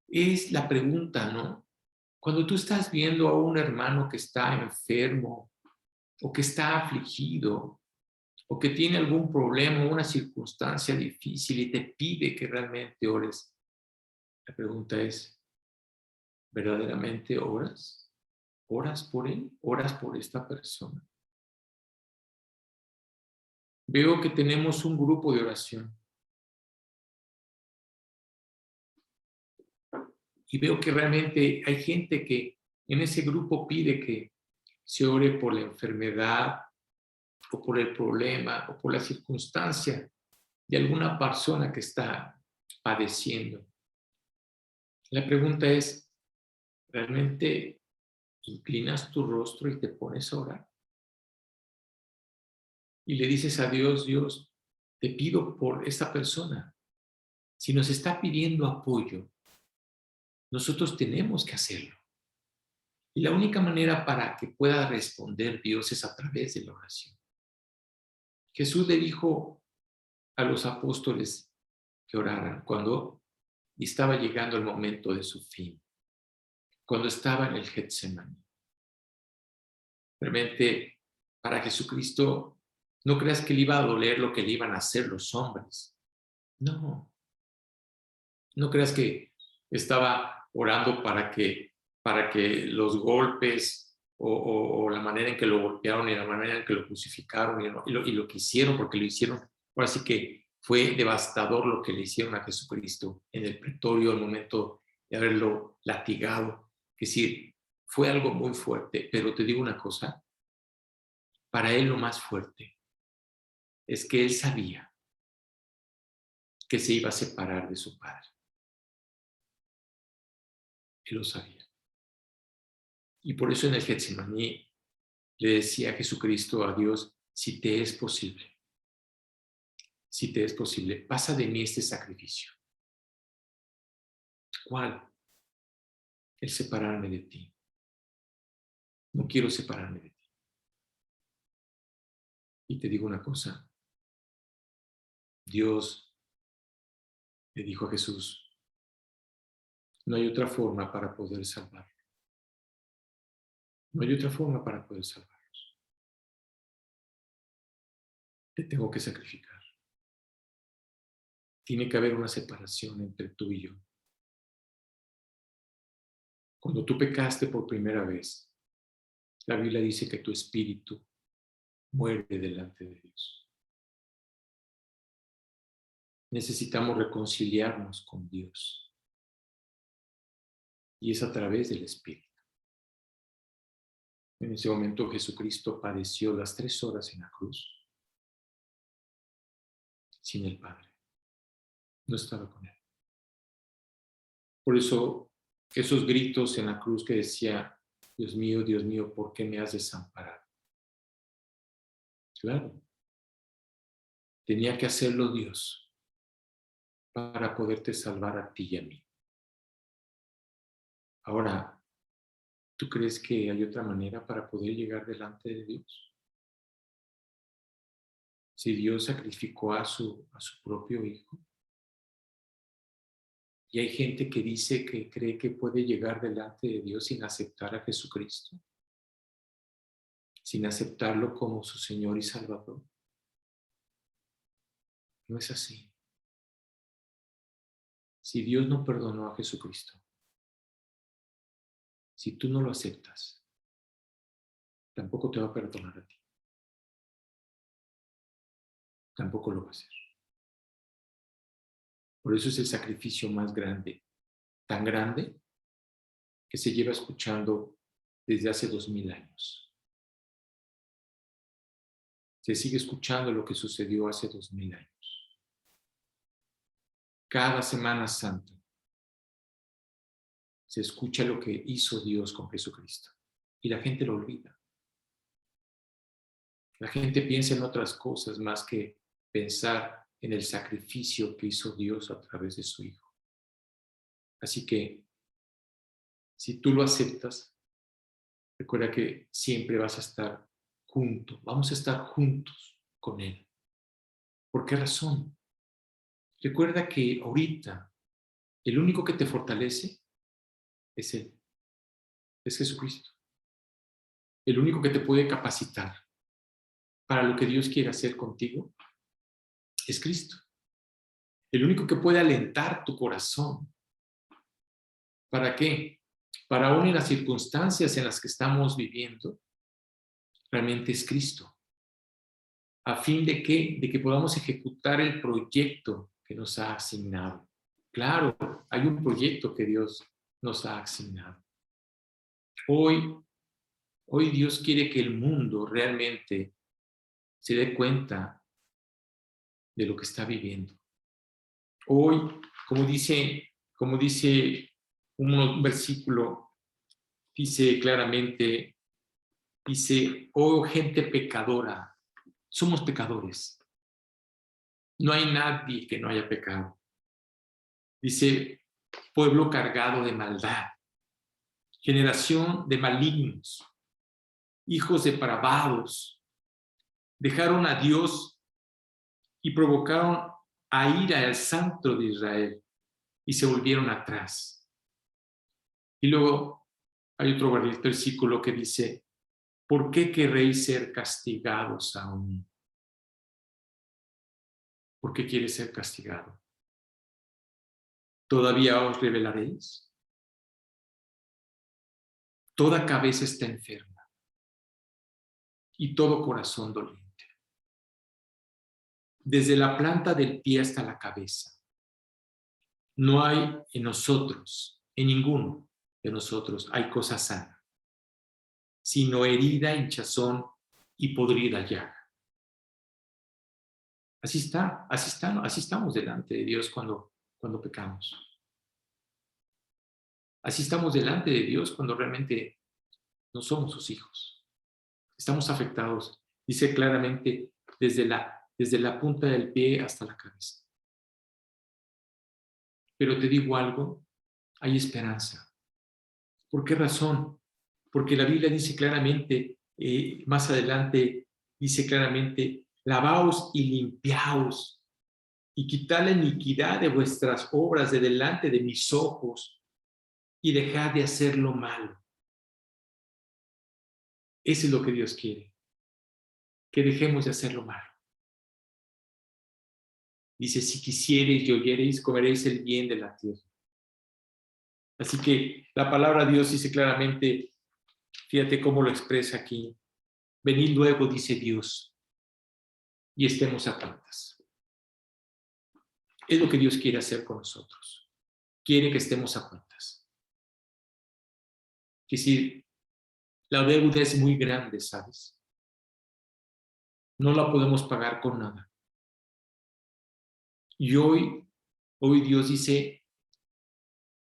es la pregunta, ¿no? Cuando tú estás viendo a un hermano que está enfermo o que está afligido o que tiene algún problema, una circunstancia difícil y te pide que realmente ores, la pregunta es, ¿verdaderamente oras? ¿Oras por él? ¿Oras por esta persona? Veo que tenemos un grupo de oración y veo que realmente hay gente que en ese grupo pide que se ore por la enfermedad o por el problema o por la circunstancia de alguna persona que está padeciendo. La pregunta es, ¿realmente inclinas tu rostro y te pones a orar? Y le dices a Dios, Dios, te pido por esta persona. Si nos está pidiendo apoyo, nosotros tenemos que hacerlo. Y la única manera para que pueda responder Dios es a través de la oración. Jesús le dijo a los apóstoles que oraran cuando estaba llegando el momento de su fin, cuando estaba en el Getsemaní. Realmente, para Jesucristo, no creas que le iba a doler lo que le iban a hacer los hombres. No, no creas que estaba orando para que los golpes o la manera en que lo golpearon y la manera en que lo crucificaron y lo que hicieron, porque lo hicieron, ahora sí que fue devastador lo que le hicieron a Jesucristo en el pretorio al momento de haberlo latigado. Es decir, fue algo muy fuerte, pero te digo una cosa, para él lo más fuerte es que él sabía que se iba a separar de su padre. Él lo sabía. Y por eso en el Getsemaní le decía a Jesucristo, a Dios, si te es posible, pasa de mí este sacrificio. ¿Cuál? El separarme de ti. No quiero separarme de ti. Y te digo una cosa, Dios le dijo a Jesús, no hay otra forma para poder salvarlo. No hay otra forma para poder salvarlos. Te tengo que sacrificar. Tiene que haber una separación entre tú y yo. Cuando tú pecaste por primera vez, la Biblia dice que tu espíritu muere delante de Dios. Necesitamos reconciliarnos con Dios. Y es a través del Espíritu. En ese momento Jesucristo padeció las 3 horas en la cruz sin el Padre. No estaba con Él. Por eso esos gritos en la cruz que decía, Dios mío, ¿por qué me has desamparado? Claro, tenía que hacerlo Dios para poderte salvar a ti y a mí. Ahora, ¿tú crees que hay otra manera para poder llegar delante de Dios? Si Dios sacrificó a su propio Hijo, y hay gente que dice que cree que puede llegar delante de Dios sin aceptar a Jesucristo, sin aceptarlo como su Señor y Salvador. No es así. Si Dios no perdonó a Jesucristo, si tú no lo aceptas, tampoco te va a perdonar a ti. Tampoco lo va a hacer. Por eso es el sacrificio más grande, tan grande que se lleva escuchando desde hace 2000 años. Se sigue escuchando lo que sucedió hace 2000 años. Cada Semana Santa se escucha lo que hizo Dios con Jesucristo y la gente lo olvida. La gente piensa en otras cosas más que pensar en el sacrificio que hizo Dios a través de su Hijo. Así que, si tú lo aceptas, recuerda que siempre vas a estar junto, vamos a estar juntos con Él. ¿Por qué razón? Recuerda que ahorita el único que te fortalece es Él, es Jesucristo. El único que te puede capacitar para lo que Dios quiere hacer contigo es Cristo. El único que puede alentar tu corazón. ¿Para qué? Para aún en las circunstancias en las que estamos viviendo, realmente es Cristo. ¿A fin de qué? De que podamos ejecutar el proyecto que nos ha asignado. Claro, hay un proyecto que Dios nos ha asignado. Hoy Dios quiere que el mundo realmente se dé cuenta de lo que está viviendo. Hoy, como dice un versículo, dice claramente, dice, oh gente pecadora, somos pecadores. No hay nadie que no haya pecado. Dice, pueblo cargado de maldad, generación de malignos, hijos depravados, dejaron a Dios y provocaron a ira al Santo de Israel y se volvieron atrás. Y luego hay otro versículo que dice, ¿por qué querréis ser castigados aún? ¿Por qué quieres ser castigado? ¿Todavía os rebelaréis? Toda cabeza está enferma y todo corazón doliente. Desde la planta del pie hasta la cabeza. No hay en nosotros, en ninguno de nosotros, hay cosa sana, sino herida, hinchazón y podrida llaga. Así estamos delante de Dios cuando pecamos. Así estamos delante de Dios cuando realmente no somos sus hijos. Estamos afectados, dice claramente, desde la punta del pie hasta la cabeza. Pero te digo algo, hay esperanza. ¿Por qué razón? Porque la Biblia dice claramente, más adelante, dice claramente, lavaos y limpiaos y quitad la iniquidad de vuestras obras de delante de mis ojos y dejad de hacer lo malo. Eso es lo que Dios quiere, que dejemos de hacer lo malo. Dice, si quisiereis y oyereis, comeréis el bien de la tierra. Así que la palabra de Dios dice claramente, fíjate cómo lo expresa aquí, venid luego, dice Dios, y estemos a cuentas. Es lo que Dios quiere hacer con nosotros. Quiere que estemos a cuentas. Que si la deuda es muy grande, ¿sabes? No la podemos pagar con nada. Y hoy Dios dice,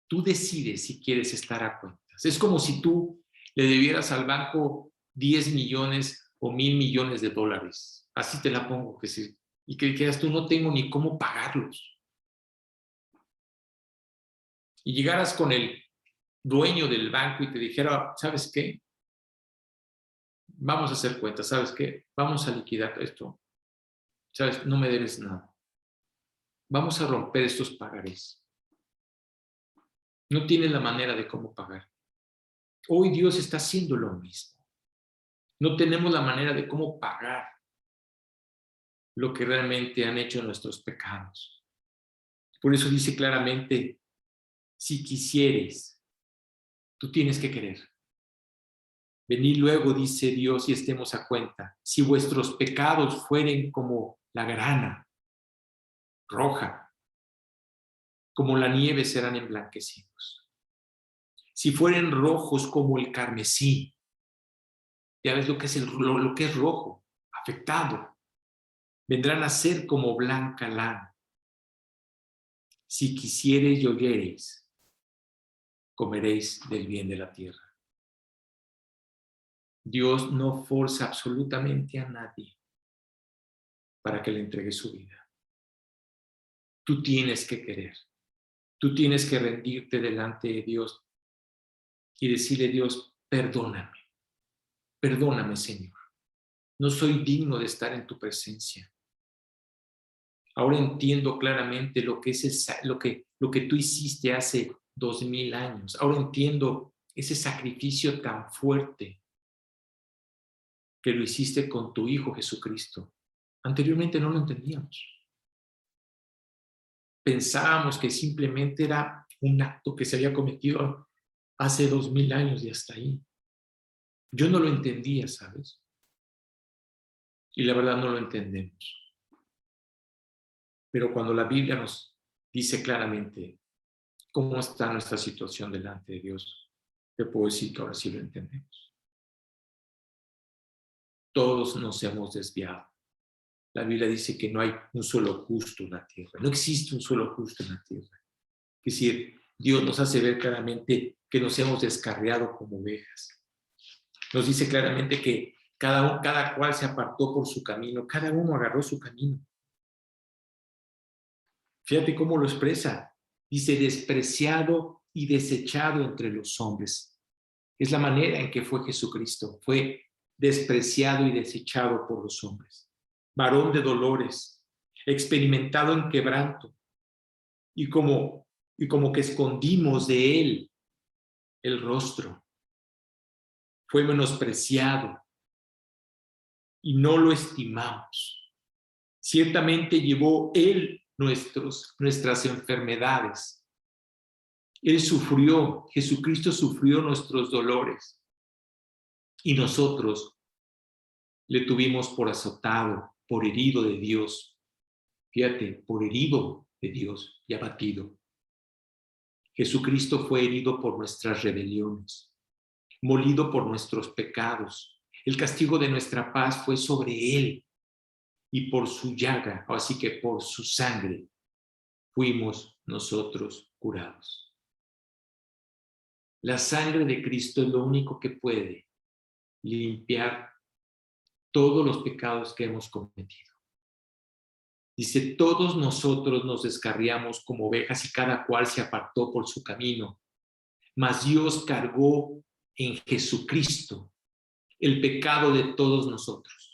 tú decides si quieres estar a cuentas. Es como si tú le debieras al banco 10 millones o 1,000 millones de dólares. Así te la pongo, que sí. Y que quedas tú, no tengo ni cómo pagarlos. Y llegaras con el dueño del banco y te dijera, ¿sabes qué? Vamos a hacer cuentas, ¿sabes qué? Vamos a liquidar esto. ¿Sabes? No me debes nada. Vamos a romper estos pagarés. No tienes la manera de cómo pagar. Hoy Dios está haciendo lo mismo. No tenemos la manera de cómo pagar lo que realmente han hecho nuestros pecados. Por eso dice claramente, si quisieres, tú tienes que querer. Venid luego, dice Dios, y estemos a cuenta. Si vuestros pecados fueren como la grana roja, como la nieve serán emblanquecidos. Si fueren rojos como el carmesí, Ya ves lo que es, lo que es rojo, afectado. Vendrán a ser como blanca lana. Si quisiereis y oyereis, comeréis del bien de la tierra. Dios no forza absolutamente a nadie para que le entregue su vida. Tú tienes que querer. Tú tienes que rendirte delante de Dios y decirle a Dios, perdóname. Perdóname, Señor. No soy digno de estar en tu presencia. Ahora entiendo claramente lo que tú hiciste hace 2000 años. Ahora entiendo ese sacrificio tan fuerte que lo hiciste con tu Hijo Jesucristo. Anteriormente no lo entendíamos. Pensábamos que simplemente era un acto que se había cometido hace 2000 años y hasta ahí. Yo no lo entendía, ¿sabes? Y la verdad no lo entendemos. Pero cuando la Biblia nos dice claramente cómo está nuestra situación delante de Dios, te puedo decir que ahora sí lo entendemos. Todos nos hemos desviado. La Biblia dice que no hay un solo justo en la tierra. No existe un solo justo en la tierra. Es decir, Dios nos hace ver claramente que nos hemos descarriado como ovejas. Nos dice claramente que cada cual se apartó por su camino, cada uno agarró su camino. Fíjate cómo lo expresa. Dice, despreciado y desechado entre los hombres. Es la manera en que fue Jesucristo. Fue despreciado y desechado por los hombres. Varón de dolores, experimentado en quebranto. Y como que escondimos de él el rostro. Fue menospreciado y no lo estimamos. Ciertamente llevó él nuestras enfermedades. Él sufrió, Jesucristo sufrió nuestros dolores y nosotros le tuvimos por azotado, por herido de Dios. Fíjate, por herido de Dios y abatido. Jesucristo fue herido por nuestras rebeliones, molido por nuestros pecados. El castigo de nuestra paz fue sobre él y por su llaga, así que por su sangre, fuimos nosotros curados. La sangre de Cristo es lo único que puede limpiar todos los pecados que hemos cometido. Dice, todos nosotros nos descarriamos como ovejas y cada cual se apartó por su camino, mas Dios cargó en Jesucristo el pecado de todos nosotros.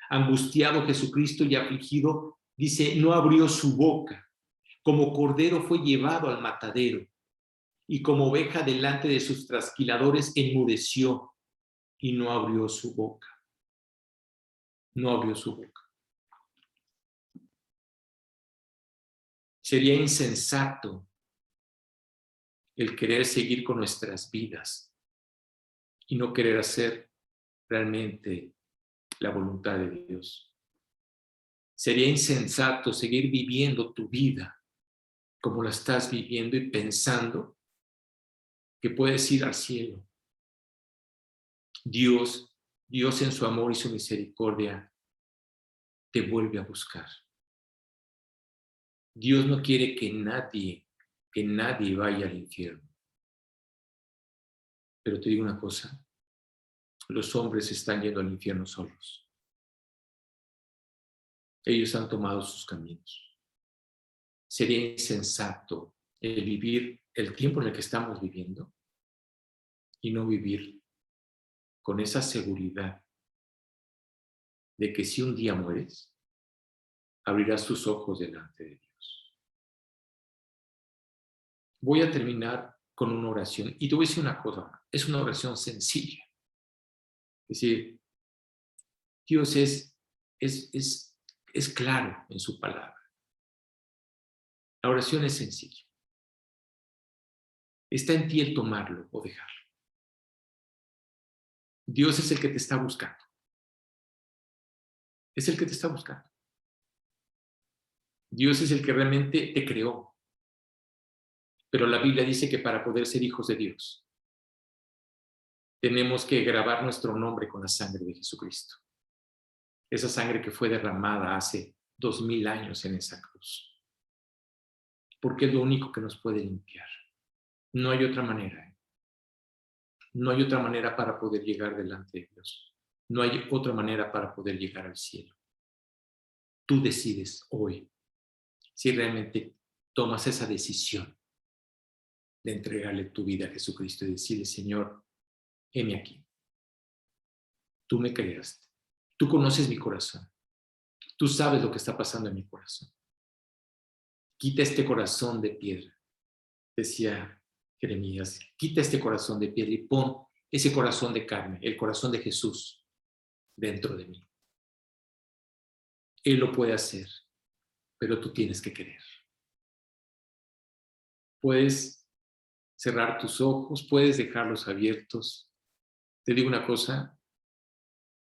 Angustiado Jesucristo y afligido, dice, no abrió su boca. Como cordero fue llevado al matadero y como oveja delante de sus trasquiladores enmudeció y no abrió su boca. No abrió su boca. Sería insensato el querer seguir con nuestras vidas y no querer hacer realmente la voluntad de Dios. Sería insensato seguir viviendo tu vida como la estás viviendo y pensando que puedes ir al cielo. Dios en su amor y su misericordia te vuelve a buscar. Dios no quiere que nadie vaya al infierno. Pero te digo una cosa, los hombres están yendo al infierno solos. Ellos han tomado sus caminos. Sería insensato el vivir el tiempo en el que estamos viviendo y no vivir con esa seguridad de que si un día mueres, abrirás tus ojos delante de Dios. Voy a terminar con una oración y te voy a decir una cosa, es una oración sencilla. Es decir, Dios es claro en su palabra. La oración es sencilla. Está en ti el tomarlo o dejarlo. Dios es el que te está buscando. Es el que te está buscando. Dios es el que realmente te creó. Pero la Biblia dice que para poder ser hijos de Dios, tenemos que grabar nuestro nombre con la sangre de Jesucristo. Esa sangre que fue derramada hace 2000 años en esa cruz. Porque es lo único que nos puede limpiar. No hay otra manera. No hay otra manera para poder llegar delante de Dios. No hay otra manera para poder llegar al cielo. Tú decides hoy si realmente tomas esa decisión de entregarle tu vida a Jesucristo y decirle, Señor, heme aquí. Tú me creaste. Tú conoces mi corazón. Tú sabes lo que está pasando en mi corazón. Quita este corazón de piedra, decía Jeremías. Quita este corazón de piedra y pon ese corazón de carne, el corazón de Jesús, dentro de mí. Él lo puede hacer, pero tú tienes que querer. Puedes cerrar tus ojos, puedes dejarlos abiertos. Te digo una cosa,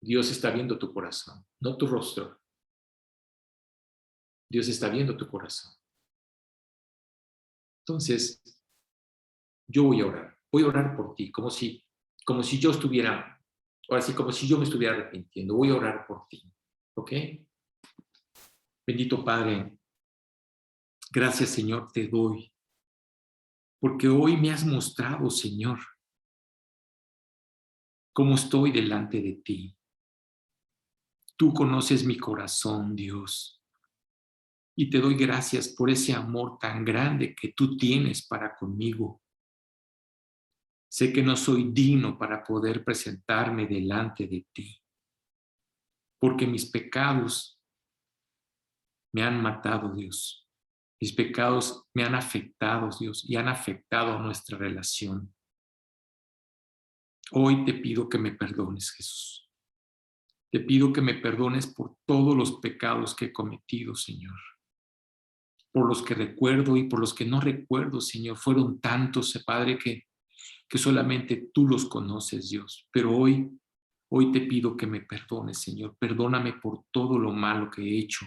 Dios está viendo tu corazón, no tu rostro. Dios está viendo tu corazón. Entonces, yo voy a orar. Voy a orar por ti, como si yo estuviera, ahora sí, como si yo me estuviera arrepintiendo. Voy a orar por ti, ¿ok? Bendito Padre, gracias Señor te doy, porque hoy me has mostrado, Señor, cómo estoy delante de ti. Tú conoces mi corazón, Dios, y te doy gracias por ese amor tan grande que tú tienes para conmigo. Sé que no soy digno para poder presentarme delante de ti, porque mis pecados me han matado, Dios. Mis pecados me han afectado, Dios, y han afectado nuestra relación. Hoy te pido que me perdones, Jesús. Te pido que me perdones por todos los pecados que he cometido, Señor. Por los que recuerdo y por los que no recuerdo, Señor. Fueron tantos, Padre, que solamente tú los conoces, Dios. Pero hoy te pido que me perdones, Señor. Perdóname por todo lo malo que he hecho.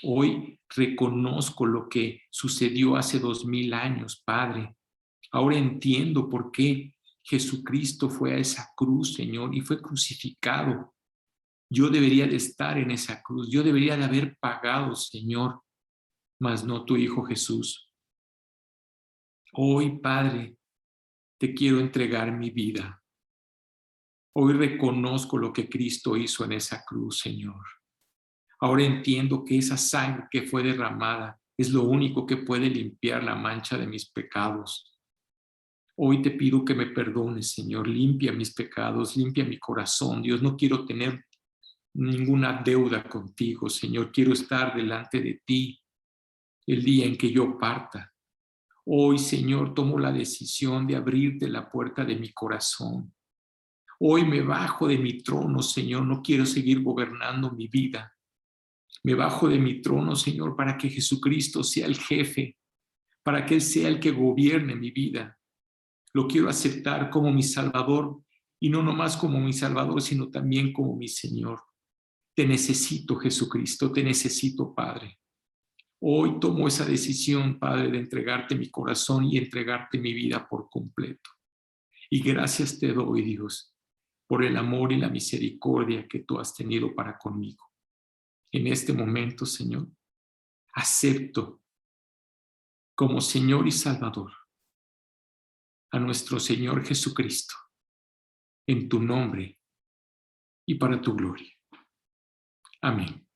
Hoy reconozco lo que sucedió hace 2000 años, Padre. Ahora entiendo por qué Jesucristo fue a esa cruz, Señor, y fue crucificado. Yo debería de estar en esa cruz. Yo debería de haber pagado, Señor, mas no tu Hijo Jesús. Hoy, Padre, te quiero entregar mi vida. Hoy reconozco lo que Cristo hizo en esa cruz, Señor. Ahora entiendo que esa sangre que fue derramada es lo único que puede limpiar la mancha de mis pecados. Hoy te pido que me perdones, Señor. Limpia mis pecados, limpia mi corazón. Dios, no quiero tener ninguna deuda contigo, Señor. Quiero estar delante de ti el día en que yo parta. Hoy, Señor, tomo la decisión de abrirte la puerta de mi corazón. Hoy me bajo de mi trono, Señor. No quiero seguir gobernando mi vida. Me bajo de mi trono, Señor, para que Jesucristo sea el jefe, para que Él sea el que gobierne mi vida. Lo quiero aceptar como mi Salvador, y no nomás como mi Salvador, sino también como mi Señor. Te necesito, Jesucristo, te necesito, Padre. Hoy tomo esa decisión, Padre, de entregarte mi corazón y entregarte mi vida por completo. Y gracias te doy, Dios, por el amor y la misericordia que tú has tenido para conmigo. En este momento, Señor, acepto como Señor y Salvador a nuestro Señor Jesucristo, en tu nombre y para tu gloria. Amén.